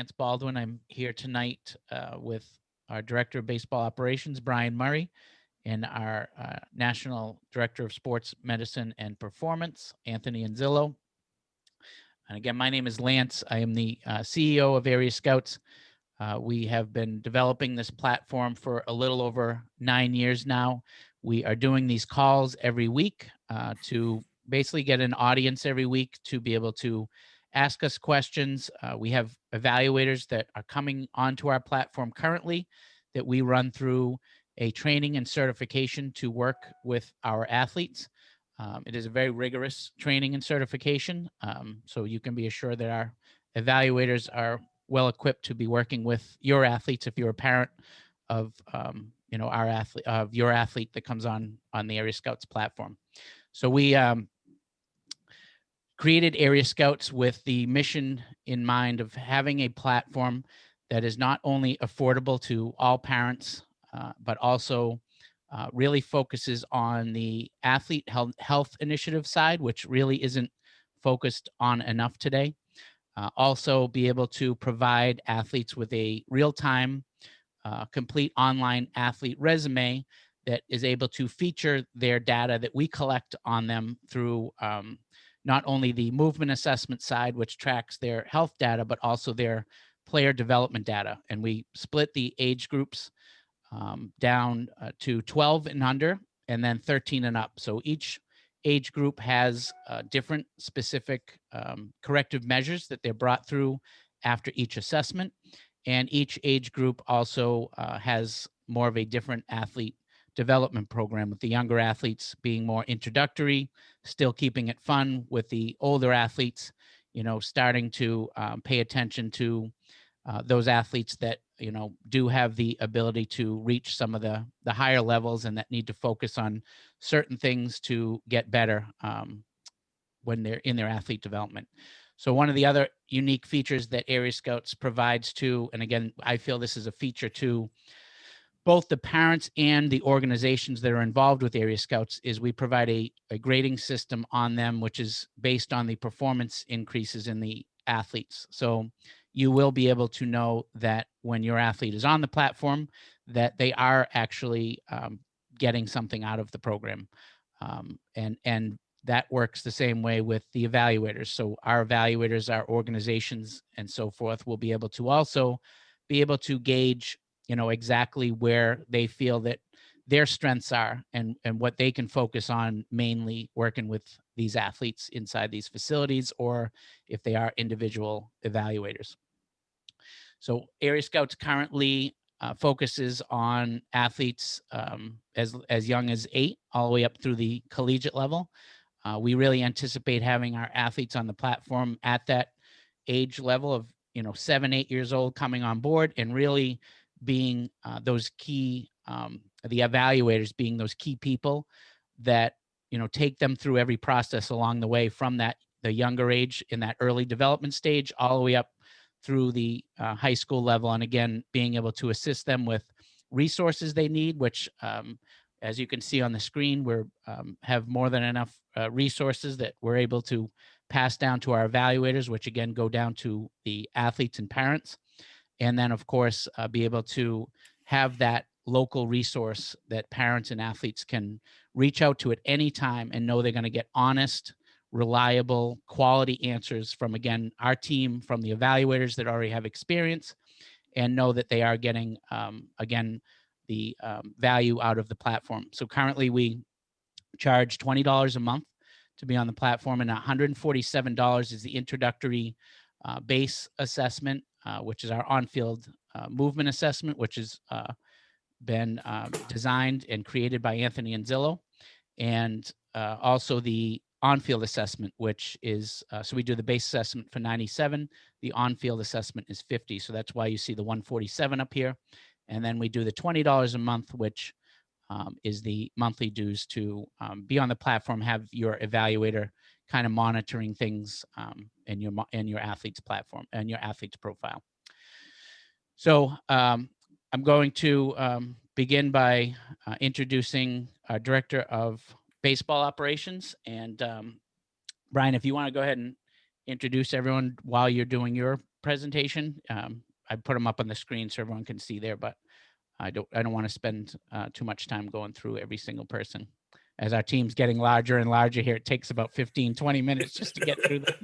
Lance Baldwin. I'm here tonight with our Director of Baseball Operations, Brian Murray, and our National Director of Sports Medicine and Performance, Anthony Anzillo. And again, my name is Lance. I am the CEO of Area Scouts. We have been developing this platform for a little over 9 years now. We are doing these calls every week to basically get an audience every week to be able to ask us questions. We have evaluators that are coming onto our platform currently that we run through a training and certification to work with our athletes. It is a very rigorous training and certification, so you can be assured that our evaluators are well equipped to be working with your athletes if you're a parent of our athlete, of your athlete that comes on the Area Scouts platform. So we created Area Scouts with the mission in mind of having a platform that is not only affordable to all parents, but also really focuses on the athlete health initiative side, which really isn't focused on enough today. Also be able to provide athletes with a real-time, complete online athlete resume that is able to feature their data that we collect on them through not only the movement assessment side, which tracks their health data, but also their player development data. And we split the age groups down to 12 and under, and then 13 and up. So each age group has different specific corrective measures that they're brought through after each assessment. And each age group also has more of a different athlete development program, with the younger athletes being more introductory, still keeping it fun, with the older athletes, starting to pay attention to those athletes that do have the ability to reach some of the higher levels and that need to focus on certain things to get better when they're in their athlete development. So one of the other unique features that Area Scouts provides to, and again, I feel this is a feature to both the parents and the organizations that are involved with Area Scouts, is we provide a grading system on them, which is based on the performance increases in the athletes. So you will be able to know that when your athlete is on the platform, that they are actually getting something out of the program. And that works the same way with the evaluators. So our evaluators, our organizations, and so forth will be able to also be able to gauge, exactly where they feel that their strengths are and what they can focus on, mainly working with these athletes inside these facilities, or if they are individual evaluators. So Area Scouts currently focuses on athletes as young as 8 all the way up through the collegiate level. We really anticipate having our athletes on the platform at that age level of 7, 8 years old coming on board, and really being those key, the evaluators being those key people that take them through every process along the way, from the younger age in that early development stage all the way up through the high school level. And again, being able to assist them with resources they need, which as you can see on the screen, we have more than enough resources that we're able to pass down to our evaluators, which again go down to the athletes and parents. And then, of course, be able to have that local resource that parents and athletes can reach out to at any time and know they're going to get honest, reliable, quality answers from, again, our team, from the evaluators that already have experience, and know that they are getting, again, the value out of the platform. So currently we charge $20 a month to be on the platform, and $147 is the introductory base assessment, which is our on-field movement assessment, which has been designed and created by Anthony Anzillo, and also the on-field assessment, which is, so we do the base assessment for $97, the on-field assessment is $50. So that's why you see the $147 up here. And then we do the $20 a month, which is the monthly dues to be on the platform, have your evaluator kind of monitoring things in your athlete's platform and your athlete's profile. So I'm going to begin by introducing our Director of Baseball Operations. And Brian, if you want to go ahead and introduce everyone while you're doing your presentation. I put them up on the screen so everyone can see there, but I don't want to spend too much time going through every single person. As our team's getting larger and larger here, it takes about 15, 20 minutes just to get through them.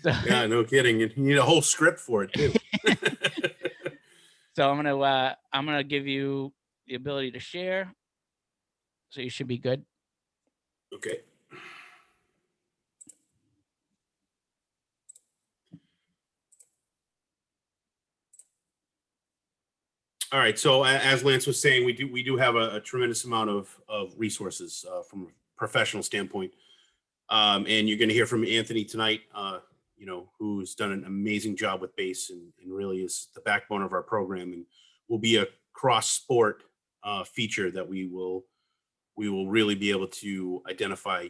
So, yeah, no kidding. You need a whole script for it too. so I'm gonna give you the ability to share. So you should be good. Okay. All right. So as Lance was saying, we do have a tremendous amount of resources from a professional standpoint, and you're going to hear from Anthony tonight. Who's done an amazing job with base and really is the backbone of our program, and will be a cross sport feature that we will really be able to identify,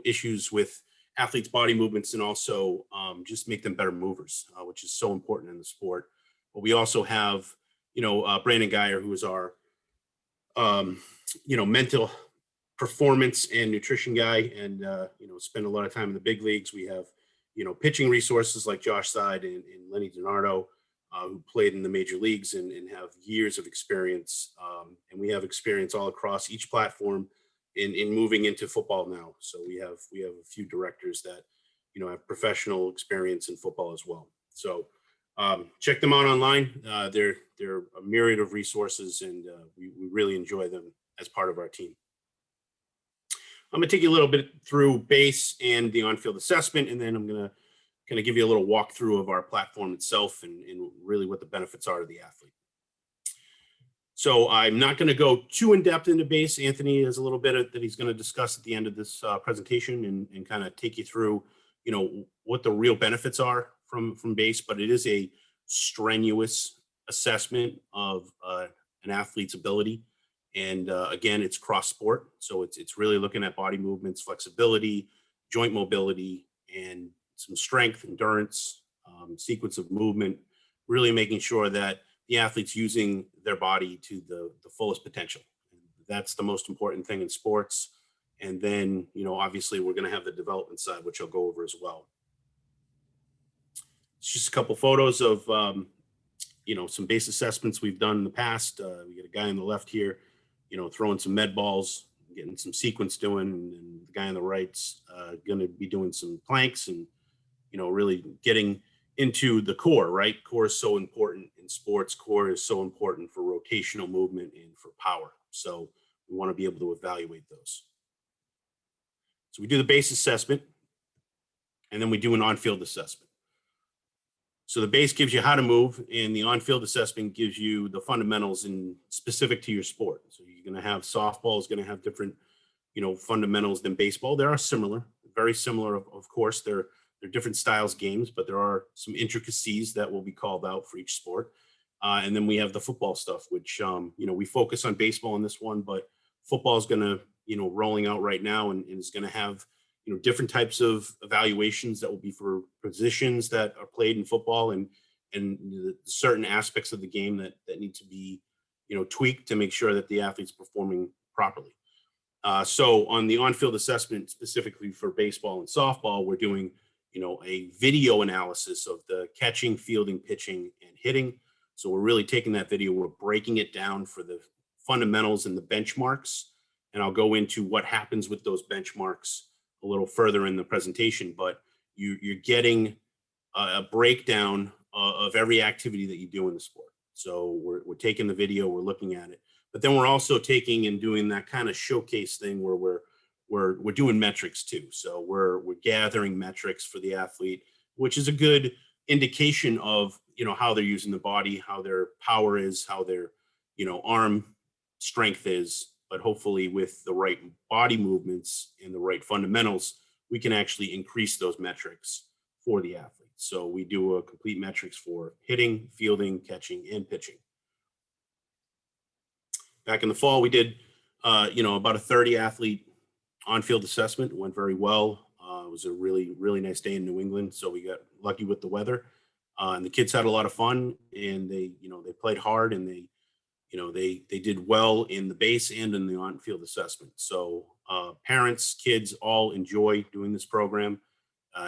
issues with athletes' body movements and also just make them better movers, which is so important in the sport. But we also have, Brandon Geyer, who is our, mental performance and nutrition guy, and spend a lot of time in the big leagues. We have, pitching resources like Josh Side and Lenny DiNardo, who played in the major leagues and have years of experience. And we have experience all across each platform in moving into football now. So we have a few directors that, have professional experience in football as well. So check them out online. They're a myriad of resources, and we really enjoy them as part of our team. I'm going to take you a little bit through base and the on-field assessment, and then I'm going to kind of give you a little walkthrough of our platform itself and really what the benefits are to the athlete. So I'm not going to go too in depth into base. Anthony has a little bit that he's going to discuss at the end of this presentation and kind of take you through, what the real benefits are from base, but it is a strenuous assessment of an athlete's ability. And again, it's cross sport. So it's really looking at body movements, flexibility, joint mobility, and some strength, endurance, sequence of movement, really making sure that the athlete's using their body to the fullest potential. That's the most important thing in sports. And then, obviously we're going to have the development side, which I'll go over as well. It's just a couple photos of, some base assessments we've done in the past. We got a guy on the left here, throwing some med balls, getting some sequence doing, and the guy on the right's going to be doing some planks and, really getting into the core, right? Core is so important in sports. Core is so important for rotational movement and for power. So we want to be able to evaluate those. So we do the base assessment, and then we do an on-field assessment. So the base gives you how to move, and the on-field assessment gives you the fundamentals and specific to your sport. So you're going to have softball is going to have different, fundamentals than baseball. They are similar, very similar, of course. They're different styles games, but there are some intricacies that will be called out for each sport. And then we have the football stuff, which, we focus on baseball in this one, but football is going to, rolling out right now and is going to have, different types of evaluations that will be for positions that are played in football and the certain aspects of the game that need to be, tweaked to make sure that the athlete's performing properly. So on the on-field assessment, specifically for baseball and softball, we're doing, a video analysis of the catching, fielding, pitching, and hitting. So we're really taking that video, we're breaking it down for the fundamentals and the benchmarks. And I'll go into what happens with those benchmarks a little further in the presentation, but you're getting a breakdown of every activity that you do in the sport. So we're taking the video, we're looking at it, but then we're also taking and doing that kind of showcase thing where we're doing metrics too. So we're gathering metrics for the athlete, which is a good indication of, how they're using the body, how their power is, how their, arm strength is. But hopefully with the right body movements and the right fundamentals, we can actually increase those metrics for the athlete. So we do a complete metrics for hitting, fielding, catching, and pitching. Back in the fall, we did, about a 30 athlete on-field assessment. It went very well. It was a really, really nice day in New England. So we got lucky with the weather, and the kids had a lot of fun, and they played hard, and they did well in the base and in the on-field assessment. So parents, kids all enjoy doing this program.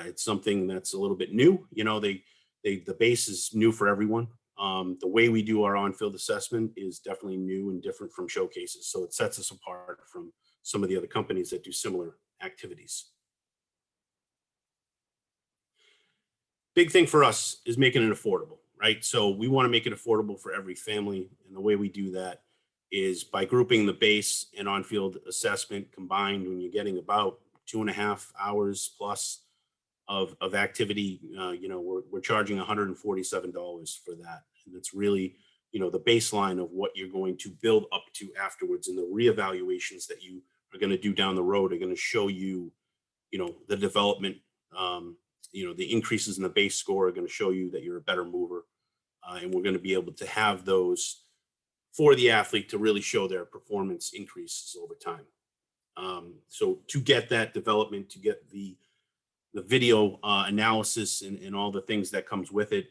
It's something that's a little bit new. the base is new for everyone. The way we do our on-field assessment is definitely new and different from showcases. So it sets us apart from some of the other companies that do similar activities. Big thing for us is making it affordable, right? So we want to make it affordable for every family. And the way we do that is by grouping the base and on-field assessment combined. When you're getting about 2.5 hours plus of activity, we're charging $147 for that. And it's really, the baseline of what you're going to build up to afterwards. And the reevaluations that you are going to do down the road are going to show you, the development, the increases in the base score are going to show you that you're a better mover. And we're going to be able to have those for the athlete to really show their performance increases over time. So to get that development, to get the video analysis and all the things that comes with it,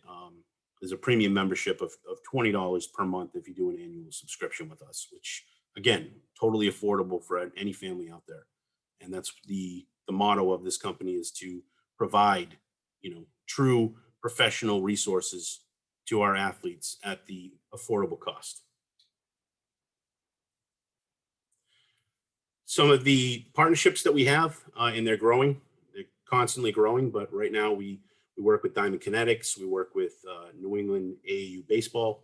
is a premium membership of $20 per month if you do an annual subscription with us, which again, totally affordable for any family out there. And that's the motto of this company, is to provide, true professional resources to our athletes at the affordable cost. Some of the partnerships that we have, and they're growing, they're constantly growing, but right now we work with Biomechanics, we work with New England AAU baseball.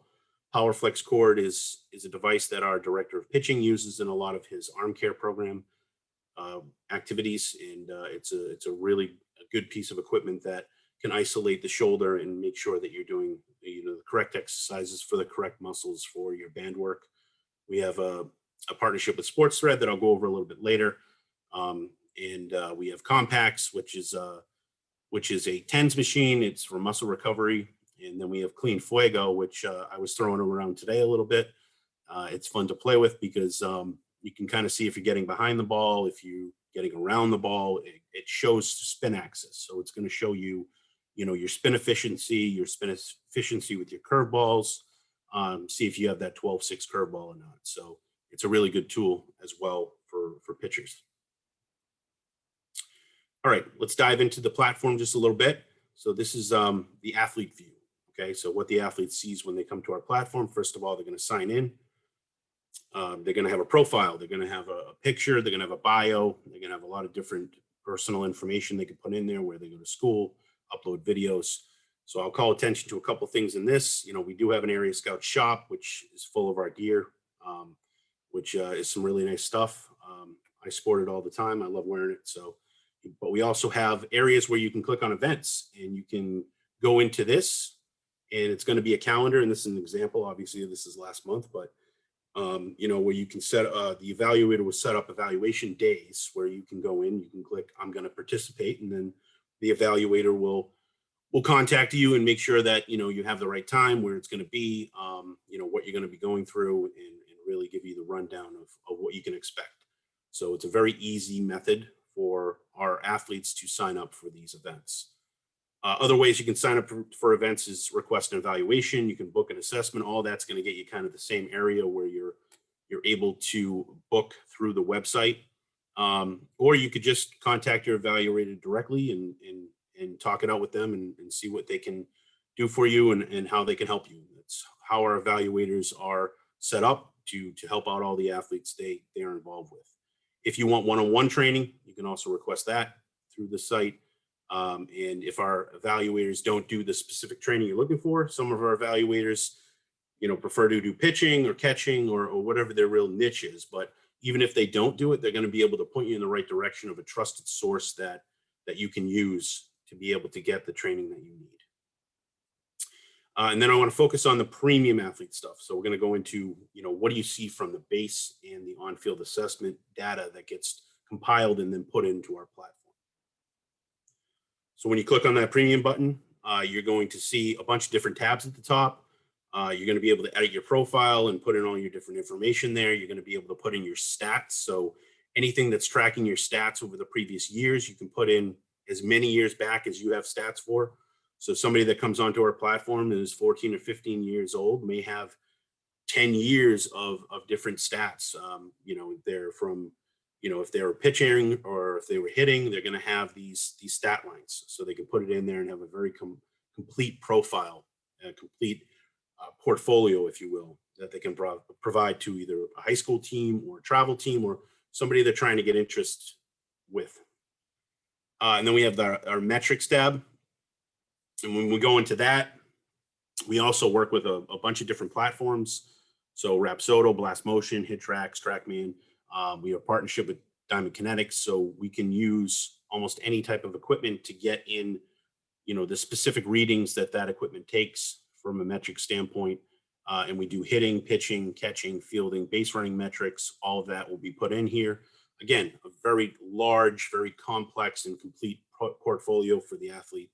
PowerFlex Cord is a device that our director of pitching uses in a lot of his arm care program activities, and it's a really good piece of equipment that can isolate the shoulder and make sure that you're doing the correct exercises for the correct muscles for your band work. We have a partnership with Sports Thread that I'll go over a little bit later, and we have Compacts, which is a TENS machine. It's for muscle recovery. And then we have Clean Fuego, which I was throwing around today a little bit. It's fun to play with because you can kind of see if you're getting behind the ball, if you're getting around the ball. It shows spin axis. So it's going to show you, your spin efficiency with your curveballs. See if you have that 12-6 curveball or not. So it's a really good tool as well for pitchers. All right, let's dive into the platform just a little bit. So this is the athlete view. Okay, so what the athlete sees when they come to our platform, first of all, they're going to sign in. They're going to have a profile. They're going to have a picture. They're going to have a bio. They're going to have a lot of different personal information they can put in there, where they go to school, upload videos. So I'll call attention to a couple things in this. We do have an Area Scout shop, which is full of our gear, which is some really nice stuff. I sport it all the time. I love wearing it. So, but we also have areas where you can click on events and you can go into this, and it's going to be a calendar. And this is an example. Obviously, this is last month, but where you can set the evaluator will set up evaluation days where you can go in, you can click, I'm going to participate, and then the evaluator will contact you and make sure that you have the right time, where it's going to be, what you're going to be going through, and really give you the rundown of what you can expect. So it's a very easy method for our athletes to sign up for these events. Other ways you can sign up for events is request an evaluation. You can book an assessment. All that's going to get you kind of the same area where you're able to book through the website, or you could just contact your evaluator directly and talk it out with them and see what they can do for you and how they can help you. That's how our evaluators are set up to help out all the athletes they are involved with. If you want one-on-one training, you can also request that through the site. And if our evaluators don't do the specific training you're looking for, some of our evaluators, prefer to do pitching or catching or whatever their real niche is. But even if they don't do it, they're going to be able to point you in the right direction of a trusted source that you can use to be able to get the training that you need. And then I want to focus on the premium athlete stuff. So we're going to go into, what do you see from the base and the on-field assessment data that gets compiled and then put into our platform. So when you click on that premium button, you're going to see a bunch of different tabs at the top. You're going to be able to edit your profile and put in all your different information there. You're going to be able to put in your stats. So anything that's tracking your stats over the previous years, you can put in as many years back as you have stats for. So somebody that comes onto our platform that is 14 or 15 years old may have 10 years of different stats. They're from, if they were pitching or if they were hitting, they're going to have these stat lines. So they can put it in there and have a very complete profile, a complete portfolio, if you will, that they can provide to either a high school team or a travel team or somebody they're trying to get interest with. And then we have our metrics tab. And when we go into that, we also work with a bunch of different platforms. So Rapsodo, Blast Motion, HitTrax, TrackMan. We have a partnership with Biomechanics, so we can use almost any type of equipment to get in, the specific readings that equipment takes from a metric standpoint. And we do hitting, pitching, catching, fielding, base running metrics. All of that will be put in here. Again, a very large, very complex and complete portfolio for the athlete.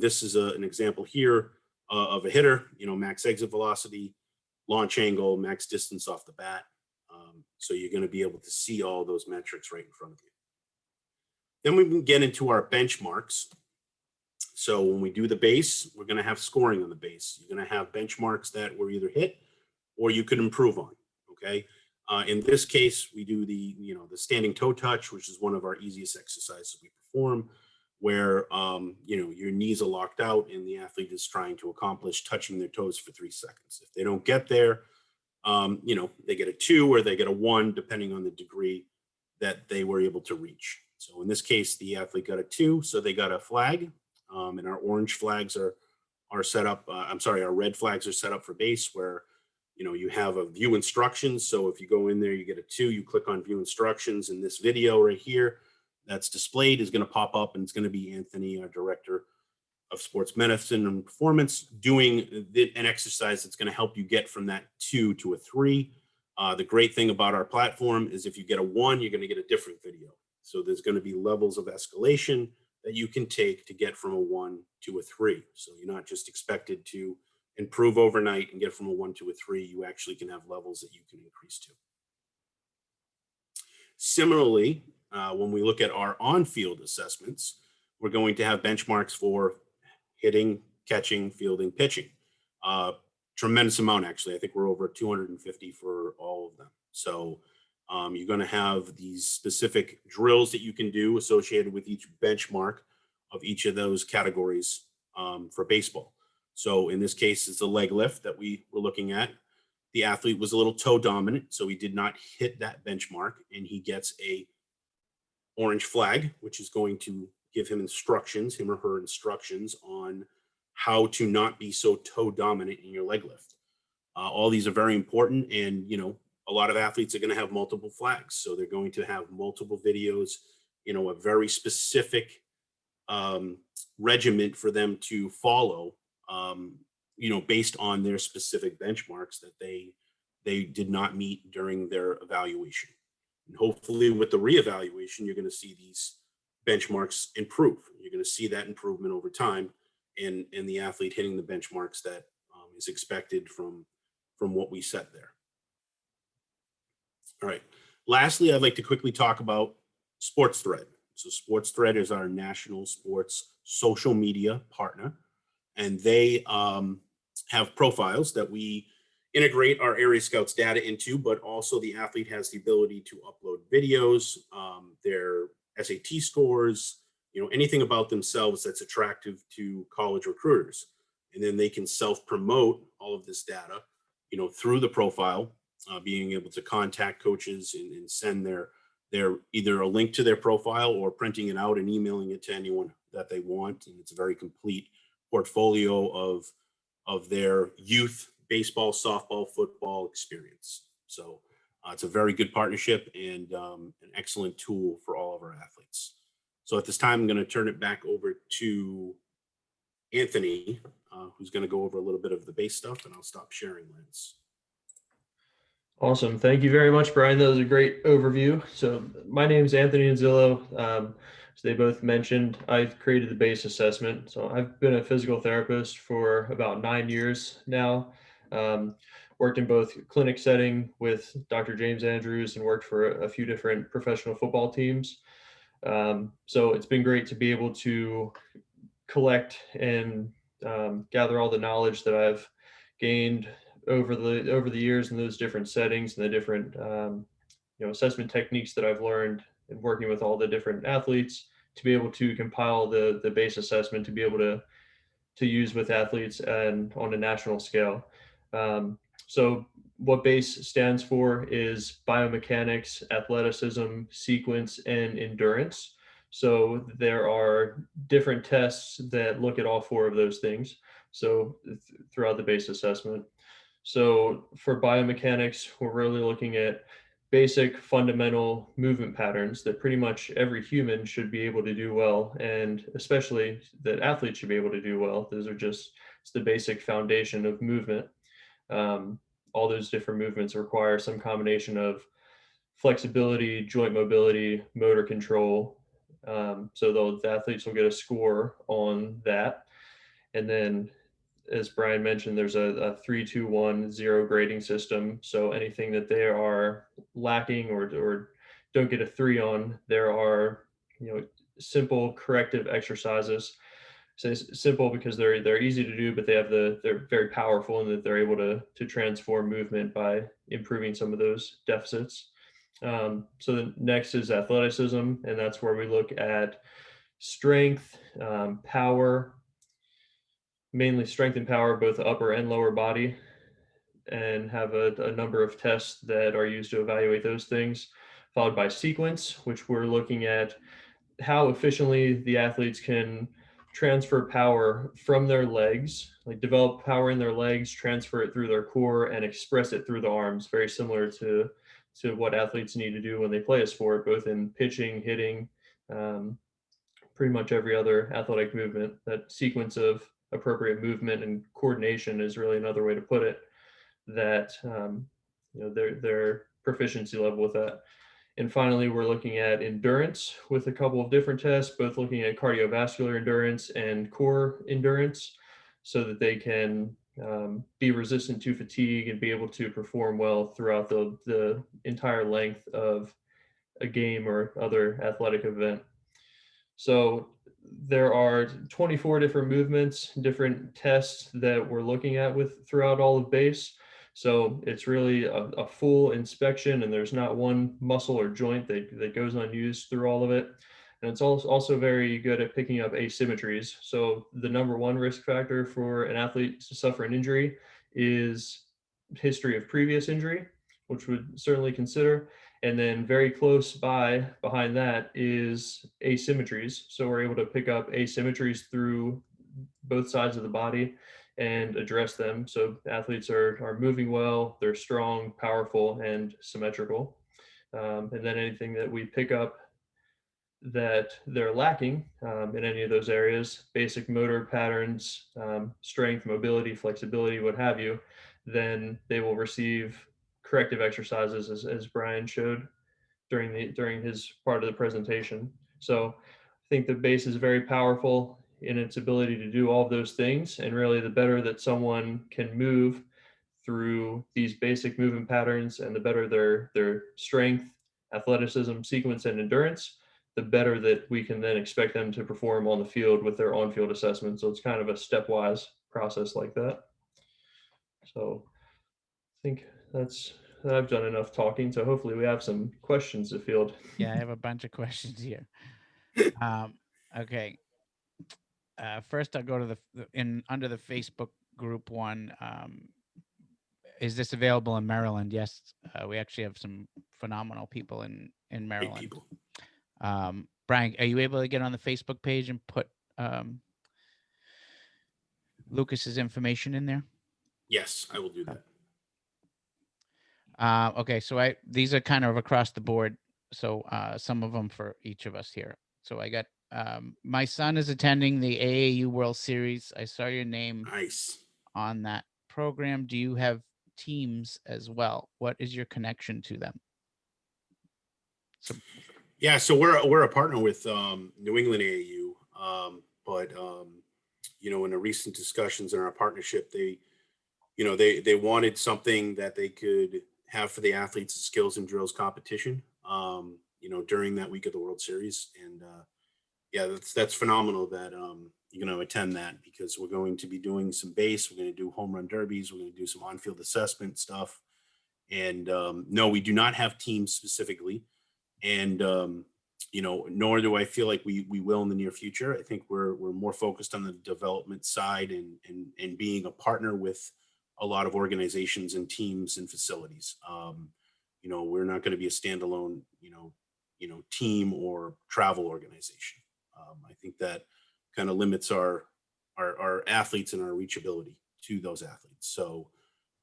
This is an example here of a hitter, max exit velocity, launch angle, max distance off the bat. So you're going to be able to see all those metrics right in front of you. Then we can get into our benchmarks. So when we do the base, we're going to have scoring on the base. You're going to have benchmarks that were either hit or you could improve on. Okay. In this case, we do the standing toe touch, which is one of our easiest exercises we perform, where your knees are locked out and the athlete is trying to accomplish touching their toes for 3 seconds. If they don't get there, they get a 2 or they get a 1, depending on the degree that they were able to reach. So in this case, the athlete got a 2, so they got a flag, and our orange flags are set up. Our red flags are set up for base, where you have a view instructions. So if you go in there, you get a 2, you click on view instructions, and this video right here that's displayed is going to pop up, and it's going to be Anthony, our director of sports medicine and performance, doing an exercise that's going to help you get from that 2 to a 3. The great thing about our platform is if you get a 1, you're going to get a different video. So there's going to be levels of escalation that you can take to get from a 1 to a 3. So you're not just expected to improve overnight and get from a 1 to a 3. You actually can have levels that you can increase to. Similarly, when we look at our on-field assessments, we're going to have benchmarks for hitting, catching, fielding, pitching. Tremendous amount, actually. I think we're over 250 for all of them. So you're going to have these specific drills that you can do associated with each benchmark of each of those categories for baseball. So in this case, it's a leg lift that we were looking at. The athlete was a little toe dominant, so he did not hit that benchmark, and he gets a orange flag, which is going to give him or her instructions on how to not be so toe dominant in your leg lift. All these are very important, and a lot of athletes are going to have multiple flags, so they're going to have multiple videos, a very specific regiment for them to follow, based on their specific benchmarks that they did not meet during their evaluation. And hopefully with the reevaluation, you're going to see these benchmarks improve. You're going to see that improvement over time, and the athlete hitting the benchmarks that is expected from what we set there. All right. Lastly, I'd like to quickly talk about SportsThread. So SportsThread is our national sports social media partner, and they have profiles that we integrate our Area Scouts data into, but also the athlete has the ability to upload videos, their SAT scores, anything about themselves that's attractive to college recruiters. And then they can self-promote all of this data, through the profile, being able to contact coaches and send their either a link to their profile or printing it out and emailing it to anyone that they want. And it's a very complete portfolio of their youth baseball, softball, football experience. So it's a very good partnership and an excellent tool for all of our athletes. So at this time, I'm going to turn it back over to Anthony, who's going to go over a little bit of the base stuff, and I'll stop sharing, Lance. Awesome. Thank you very much, Brian. That was a great overview. So my name is Anthony Anzillo. As they both mentioned, I've created the base assessment. So I've been a physical therapist for about 9 years now. Worked in both clinic setting with Dr. James Andrews and worked for a few different professional football teams. So it's been great to be able to collect and gather all the knowledge that I've gained over the years in those different settings and the different assessment techniques that I've learned in working with all the different athletes to be able to compile the base assessment to be able to to use with athletes and on a national scale. So what BASE stands for is biomechanics, athleticism, sequence, and endurance. So there are different tests that look at all four of those things. So throughout the BASE assessment. So for biomechanics, we're really looking at basic fundamental movement patterns that pretty much every human should be able to do well, and especially that athletes should be able to do well. Those are just, it's the basic foundation of movement. Um, all those different movements require some combination of flexibility, joint mobility, motor control. So the athletes will get a score on that. And then, as Brian mentioned, there's a 3-2-1-0 grading system. So anything that they are lacking or don't get a 3 on, there are, simple corrective exercises. So it's simple because they're easy to do, but they're very powerful in that they're able to transform movement by improving some of those deficits. So the next is athleticism, and that's where we look at strength, power, mainly strength and power, both upper and lower body, and have a number of tests that are used to evaluate those things, followed by sequence, which we're looking at how efficiently the athletes can transfer power from their legs, like develop power in their legs, transfer it through their core, and express it through the arms, very similar to what athletes need to do when they play a sport, both in pitching, hitting, pretty much every other athletic movement. That sequence of appropriate movement and coordination is really another way to put it, that their proficiency level with that. And finally, we're looking at endurance with a couple of different tests, both looking at cardiovascular endurance and core endurance, so that they can be resistant to fatigue and be able to perform well throughout the entire length of a game or other athletic event. So there are 24 different movements, different tests that we're looking at with throughout all of BASE. So it's really a full inspection, and there's not one muscle or joint that goes unused through all of it. And it's also very good at picking up asymmetries. So the number one risk factor for an athlete to suffer an injury is history of previous injury, which would certainly consider. And then very close behind that is asymmetries. So we're able to pick up asymmetries through both sides of the body and address them. So athletes are moving well, they're strong, powerful, and symmetrical. And then anything that we pick up that they're lacking in any of those areas, basic motor patterns, strength, mobility, flexibility, what have you, then they will receive corrective exercises, as Brian showed during his part of the presentation. So I think the BASE is very powerful in its ability to do all of those things. And really, the better that someone can move through these basic movement patterns, and the better their strength, athleticism, sequence, and endurance, the better that we can then expect them to perform on the field with their on-field assessment. So it's kind of a stepwise process like that. So I think I've done enough talking. So hopefully we have some questions to field. Yeah, I have a bunch of questions here. Okay. First, I'll go to under the Facebook group one. Is this available in Maryland? Yes, we actually have some phenomenal people in Maryland. Great people. Brian, are you able to get on the Facebook page and put Lucas's information in there? Yes, I will do that. Okay, so these are kind of across the board. So some of them for each of us here. So I got my son is attending the Aau World Series. I saw your name Nice on that program. Do you have teams as well? What is your connection to them? So we're a partner with New England AAU, but in the recent discussions in our partnership, they wanted something that they could have for the athletes, a skills and drills competition, during that week of the World Series. And that's phenomenal that you're going to attend that, because we're going to be doing some base, we're going to do home run derbies, we're going to do some on-field assessment stuff. And no, we do not have teams specifically. And nor do I feel like we will in the near future. I think we're more focused on the development side and being a partner with a lot of organizations and teams and facilities. We're not going to be a standalone, team or travel organization. I think that kind of limits our athletes and our reachability to those athletes. So,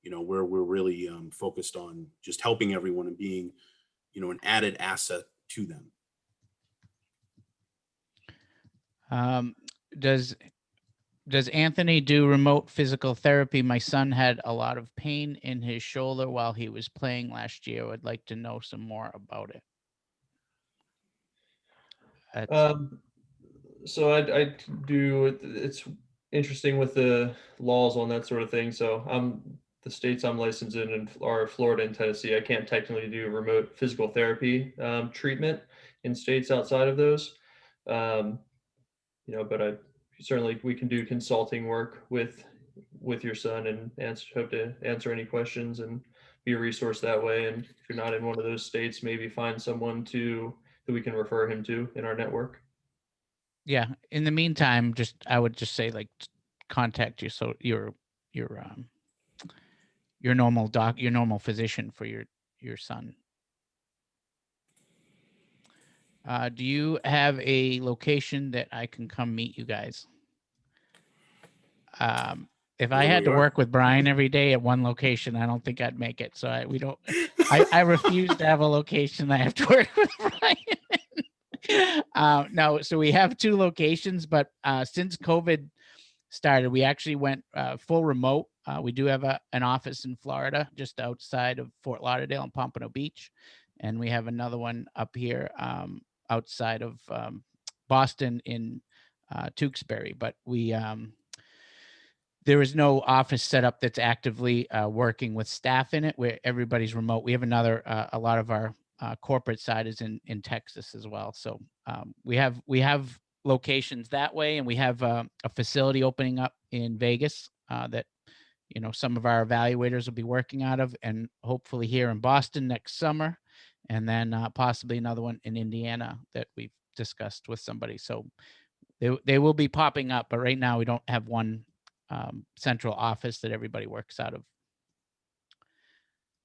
we're really focused on just helping everyone and being, an added asset to them. Does Anthony do remote physical therapy? My son had a lot of pain in his shoulder while he was playing last year. I'd like to know some more about it. So I do. It's interesting with the laws on that sort of thing. So the states I'm licensed in are Florida and Tennessee. I can't technically do remote physical therapy treatment in states outside of those. Um, but I certainly we can do consulting work with your son and hope to answer any questions and be a resource that way. And if you're not in one of those states, maybe find someone that we can refer him to in our network. Yeah. In the meantime, I would just say contact your normal physician for your son. Do you have a location that I can come meet you guys? If I had to work with Brian every day at one location, I don't think I'd make it. So I refuse to have a location I have to work with Brian. No, so we have 2 locations, but since COVID started, we actually went full remote. We do have an office in Florida, just outside of Fort Lauderdale and Pompano Beach. And we have another one up here outside of Boston in Tewksbury. But there is no office set up that's actively working with staff in it, where everybody's remote. We have a lot of our corporate side is in Texas as well. So we have locations that way, and we have a facility opening up in Vegas that some of our evaluators will be working out of, and hopefully here in Boston next summer, and then possibly another one in Indiana that we've discussed with somebody. So they will be popping up, but right now we don't have one central office that everybody works out of.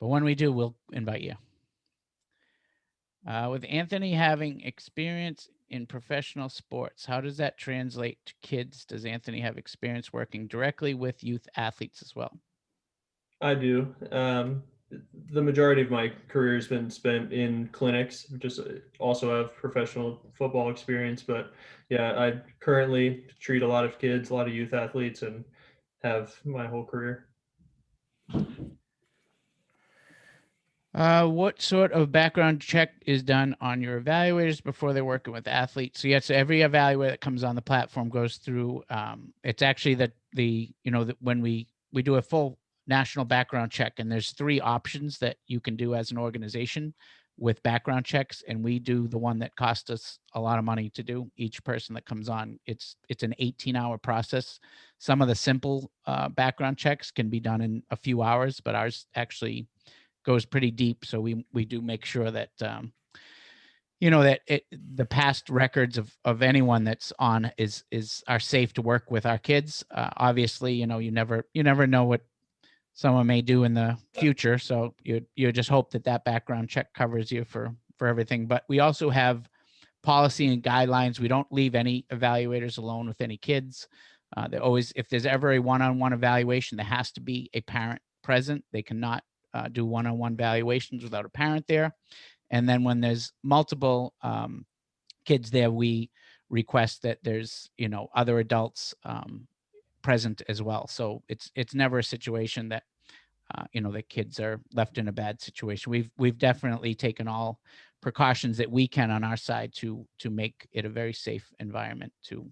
But when we do, we'll invite you. With Anthony having experience in professional sports, how does that translate to kids? Does Anthony have experience working directly with youth athletes as well? I do. The majority of my career has been spent in clinics. Just also have professional football experience, but yeah, I currently treat a lot of kids, a lot of youth athletes, and have my whole career. What sort of background check is done on your evaluators before they're working with athletes? So yes, every evaluator that comes on the platform goes through. It's actually when we do a full national background check, and there's 3 options that you can do as an organization with background checks, and we do the one that costs us a lot of money to do. Each person that comes on, it's an 18-hour process. Some of the simple background checks can be done in a few hours, but ours actually goes pretty deep. So we do make sure that the past records of anyone that's on are safe to work with our kids. Obviously, you never know what someone may do in the future. So you just hope that background check covers you for everything. But we also have policy and guidelines. We don't leave any evaluators alone with any kids. If there's ever a one-on-one evaluation, there has to be a parent present. They cannot do one-on-one valuations without a parent there. And then when there's multiple kids there, we request that there's other adults present as well. So it's never a situation that the kids are left in a bad situation. We've definitely taken all precautions that we can on our side to make it a very safe environment to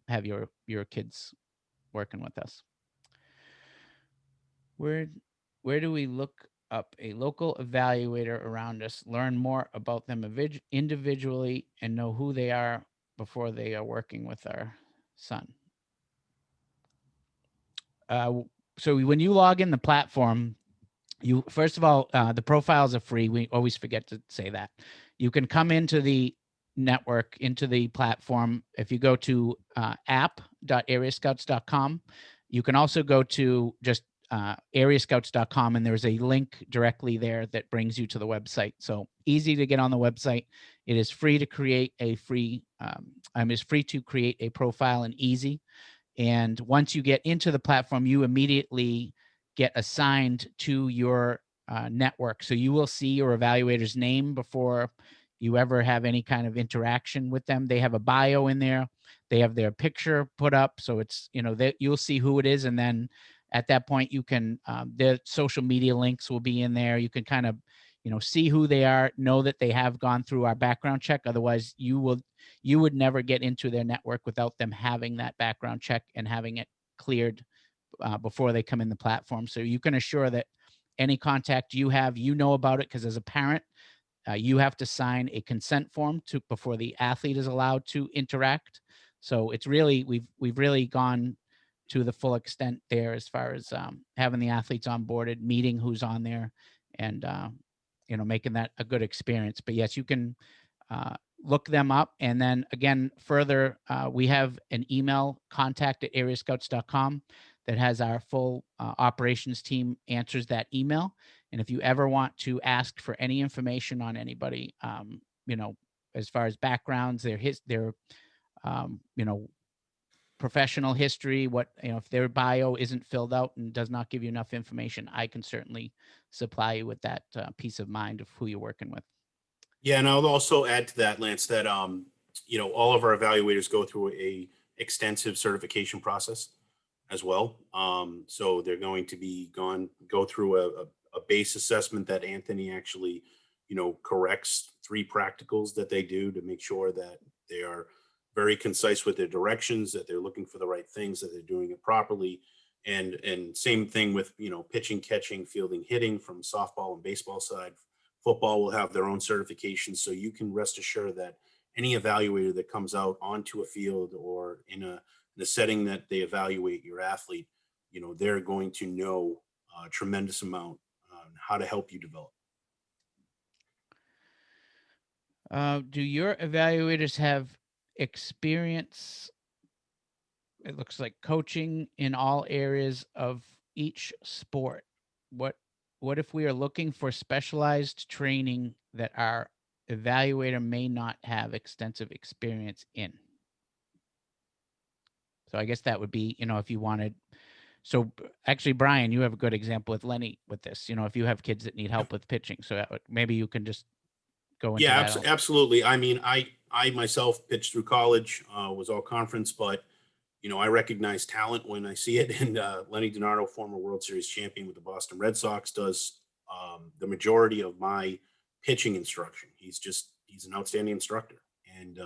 have your kids working with us. Where do we look up a local evaluator around us, learn more about them individually, and know who they are before they are working with our son? So when you log in the platform, You first of all, the profiles are free. We always forget to say that. You can come into the network, into the platform. If you go to app.areascouts.com, you can also go to just areascouts.com, and there's a link directly there that brings you to the website. So easy to get on the website. It is free to create a it's free to create a profile, and easy. And once you get into the platform, you immediately get assigned to your network. So you will see your evaluator's name before you ever have any kind of interaction with them. They have a bio in there. They have their picture put up. So it's, that you'll see who it is. And then at that point, you can, their social media links will be in there. You can kind of, see who they are, know that they have gone through our background check. Otherwise, you would never get into their network without them having that background check and having it cleared before they come in the platform. So you can assure that any contact you have, about it, because as a parent, you have to sign a consent form before the athlete is allowed to interact. So it's really, we've really gone to the full extent there as far as having the athletes onboarded, meeting who's on there, and making that a good experience. But yes, you can look them up. And then again, further, we have an email, contact@areascouts.com, that has our full operations team answers that email. And if you ever want to ask for any information on anybody, as far as backgrounds, their professional history, if their bio isn't filled out and does not give you enough information, I can certainly supply you with that peace of mind of who you're working with. Yeah, and I'll also add to that, Lance, that all of our evaluators go through a extensive certification process as well. So they're going to go through a base assessment that Anthony actually, corrects 3 practicals that they do to make sure that they are very concise with their directions, that they're looking for the right things, that they're doing it properly. And same thing with, pitching, catching, fielding, hitting from softball and baseball side. Football will have their own certifications. So you can rest assured that any evaluator that comes out onto a field or in a setting that they evaluate your athlete, they're going to know a tremendous amount on how to help you develop. Do your evaluators have experience? It looks like coaching in all areas of each sport. What what if we are looking for specialized training that our evaluator may not have extensive experience in? So I guess that would be, if you wanted. So actually, Brian, you have a good example with Lenny with this. If you have kids that need help with pitching, so maybe you can just go into Yeah, that also. absolutely. I mean, I myself pitched through college, was all conference, but I recognize talent when I see it. And Lenny DiNardo, former World Series champion with the Boston Red Sox, does the majority of my pitching instruction. He's an outstanding instructor, and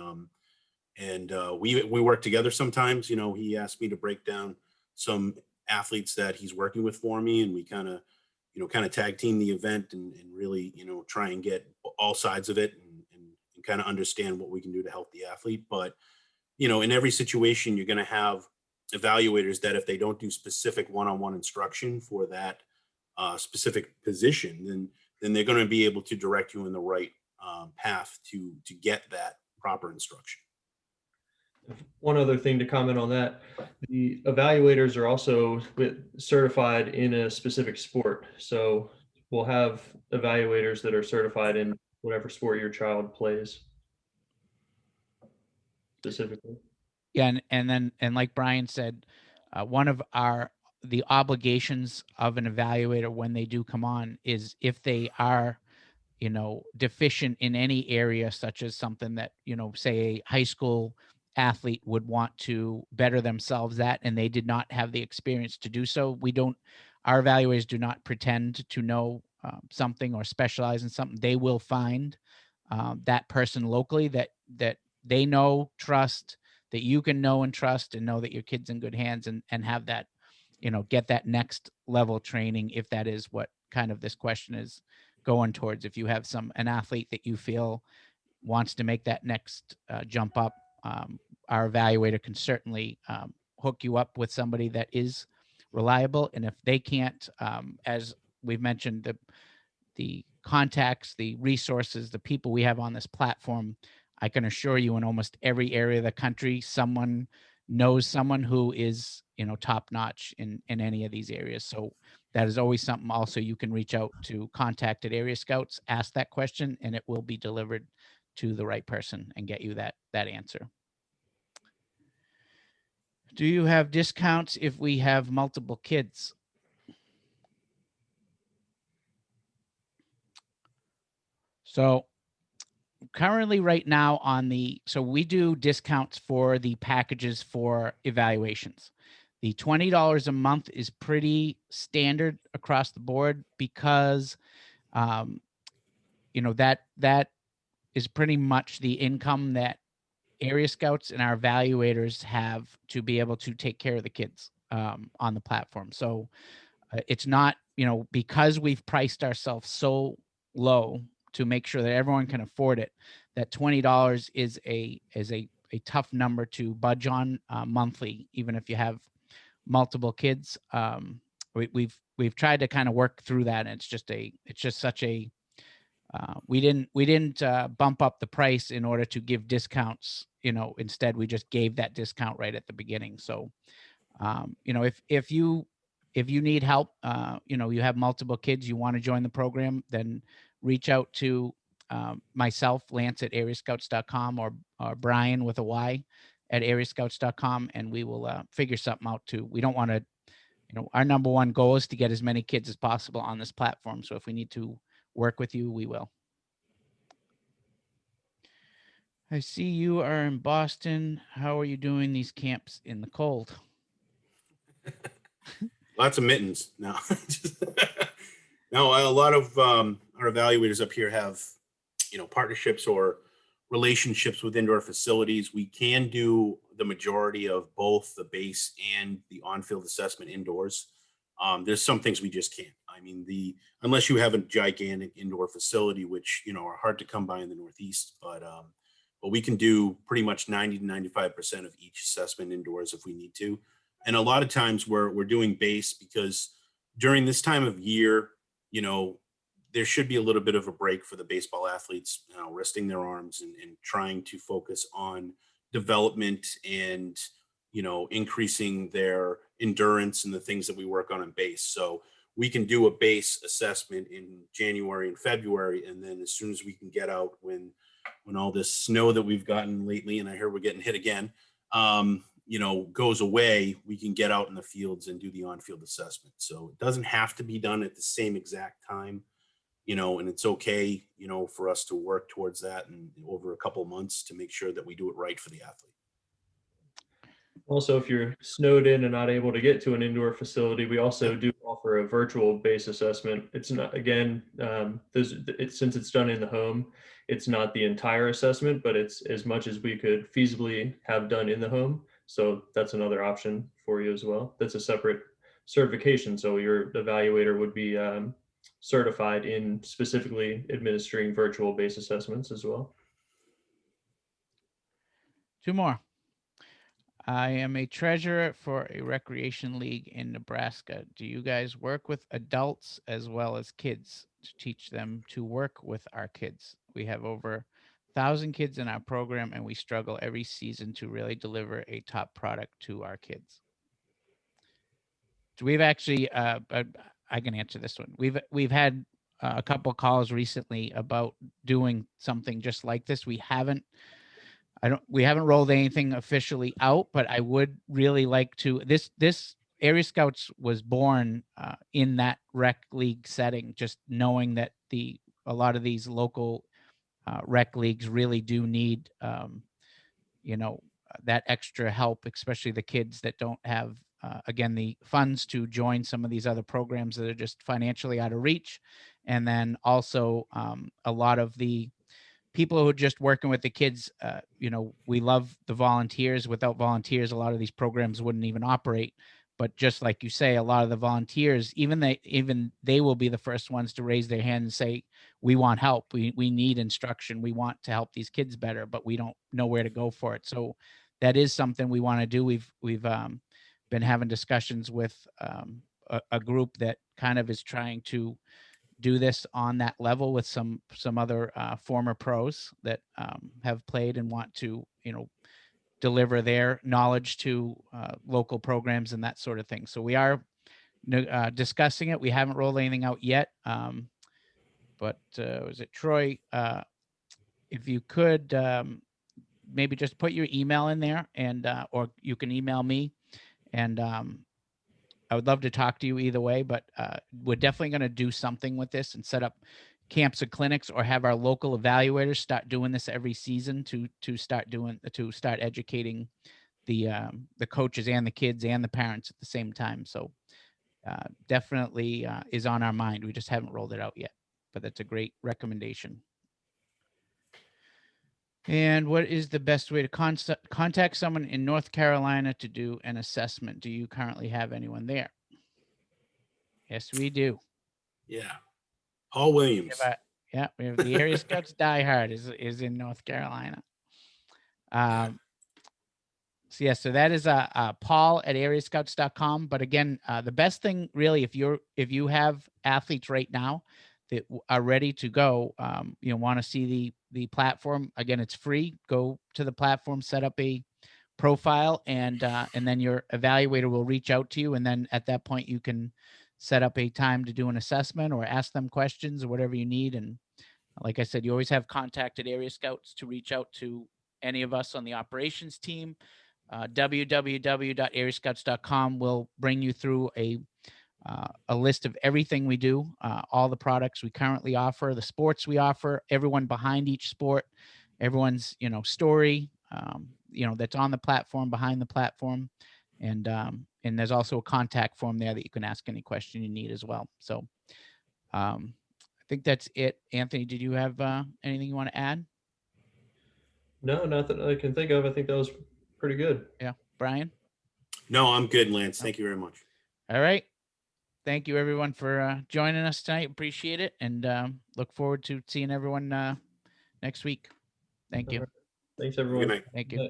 we work together sometimes. He asked me to break down some athletes that he's working with for me, and we kind of tag team the event and really try and get all sides of it and kind of understand what we can do to help the athlete. But in every situation, you're going to have evaluators that if they don't do specific one-on-one instruction for that specific position, then they're going to be able to direct you in the right path to get that proper instruction. One other thing to comment on that, the evaluators are also certified in a specific sport. So we'll have evaluators that are certified in whatever sport your child plays specifically. Yeah, and like Brian said, one of the obligations of an evaluator when they do come on is if they are, deficient in any area, such as something that, say a high school athlete would want to better themselves at, and they did not have the experience to do so. Our evaluators do not pretend to know something or specialize in something. They will find that person locally that they know, trust, that you can know and trust, and know that your kid's in good hands, and have that, get that next level training, if that is what kind of this question is going towards. If you have an athlete that you feel wants to make that next jump up, our evaluator can certainly hook you up with somebody that is reliable. And if they can't, as we've mentioned the contacts, the resources, the people we have on this platform. I can assure you in almost every area of the country, someone knows someone who is, top notch in any of these areas. So that is always something also you can reach out to contact at Area Scouts, ask that question, and it will be delivered to the right person and get you that answer. Do you have discounts if we have multiple kids? So currently right now so we do discounts for the packages for evaluations. The $20 a month is pretty standard across the board because, that is pretty much the income that Area Scouts and our evaluators have to be able to take care of the kids on the platform. So it's not, because we've priced ourselves so low to make sure that everyone can afford it, that $20 is a tough number to budge on monthly, even if you have multiple kids. We've tried to kind of work through that, and it's just such a we didn't bump up the price in order to give discounts. Instead we just gave that discount right at the beginning. So if you need help, you have multiple kids, you want to join the program, then reach out to myself, Lance at areascouts.com, or Brian with a Y at areascouts.com, and we will figure something out too. We don't want to, our number one goal is to get as many kids as possible on this platform. So if we need to work with you, we will. I see you are in Boston. How are you doing these camps in the cold? Lots of mittens. No, no. A lot of our evaluators up here have, partnerships or relationships with indoor facilities. We can do the majority of both the base and the on-field assessment indoors. There's some things we just can't. I mean, unless you have a gigantic indoor facility, which are hard to come by in the Northeast, but we can do pretty much 90 to 95% of each assessment indoors if we need to. And a lot of times we're doing base because during this time of year, there should be a little bit of a break for the baseball athletes, resting their arms and trying to focus on development and, increasing their endurance and the things that we work on in base. So we can do a base assessment in January and February. And then as soon as we can get out when all this snow that we've gotten lately, and I hear we're getting hit again, goes away, we can get out in the fields and do the on-field assessment. So it doesn't have to be done at the same exact time, and it's okay, for us to work towards that and over a couple of months to make sure that we do it right for the athlete. Also, if you're snowed in and not able to get to an indoor facility, we also do offer a virtual base assessment. It's not, again, since it's done in the home, it's not the entire assessment, but it's as much as we could feasibly have done in the home. So that's another option for you as well. That's a separate certification. So your evaluator would be certified in specifically administering virtual base assessments as well. Two more. I am a treasurer for a recreation league in Nebraska. Do you guys work with adults as well as kids to teach them to work with our kids? We have over 1,000 kids in our program, and we struggle every season to really deliver a top product to our kids. So we've actually, I can answer this one. We've had a couple calls recently about doing something just like this. We haven't rolled anything officially out, but I would really like to. This Area Scouts was born in that rec league setting, just knowing that a lot of these local rec leagues really do need, that extra help, especially the kids that don't have, again, the funds to join some of these other programs that are just financially out of reach. And then also a lot of the people who are just working with the kids, we love the volunteers. Without volunteers, a lot of these programs wouldn't even operate. But just like you say, a lot of the volunteers, even they will be the first ones to raise their hand and say, we want help. We need instruction. We want to help these kids better, but we don't know where to go for it. So that is something we want to do. We've been having discussions with a group that kind of is trying to do this on that level with some other former pros that have played and want to, deliver their knowledge to local programs and that sort of thing. So we are discussing it. We haven't rolled anything out yet. But was it Troy? If you could maybe just put your email in there, and or you can email me, and I would love to talk to you either way. But we're definitely going to do something with this and set up camps and clinics, or have our local evaluators start doing this every season to start educating the coaches and the kids and the parents at the same time. So definitely is on our mind. We just haven't rolled it out yet, but that's a great recommendation. And what is the best way to contact someone in North Carolina to do an assessment? Do you currently have anyone there? Yes, we do. Yeah. Paul Williams. Yeah, we have the Area Scouts Die Hard is in North Carolina. So yeah, so that is Paul at areascouts.com. But again, the best thing really, if you have athletes right now that are ready to go, want to see the platform, again, it's free. Go to the platform, set up a profile, and then your evaluator will reach out to you. And then at that point, you can set up a time to do an assessment or ask them questions or whatever you need. And like I said, you always have contact at Area Scouts to reach out to any of us on the operations team. www.areascouts.com will bring you through a list of everything we do, all the products we currently offer, the sports we offer, everyone behind each sport, everyone's story, that's on the platform, behind the platform, and there's also a contact form there that you can ask any question you need as well. So I think that's it. Anthony, did you have anything you want to add? No, nothing I can think of. I think that was pretty good. Yeah, Brian? No, I'm good, Lance. Thank you very much. All right. Thank you, everyone, for joining us tonight. Appreciate it, and look forward to seeing everyone next week. Thank you. Thanks, everyone. Good night. Thank you.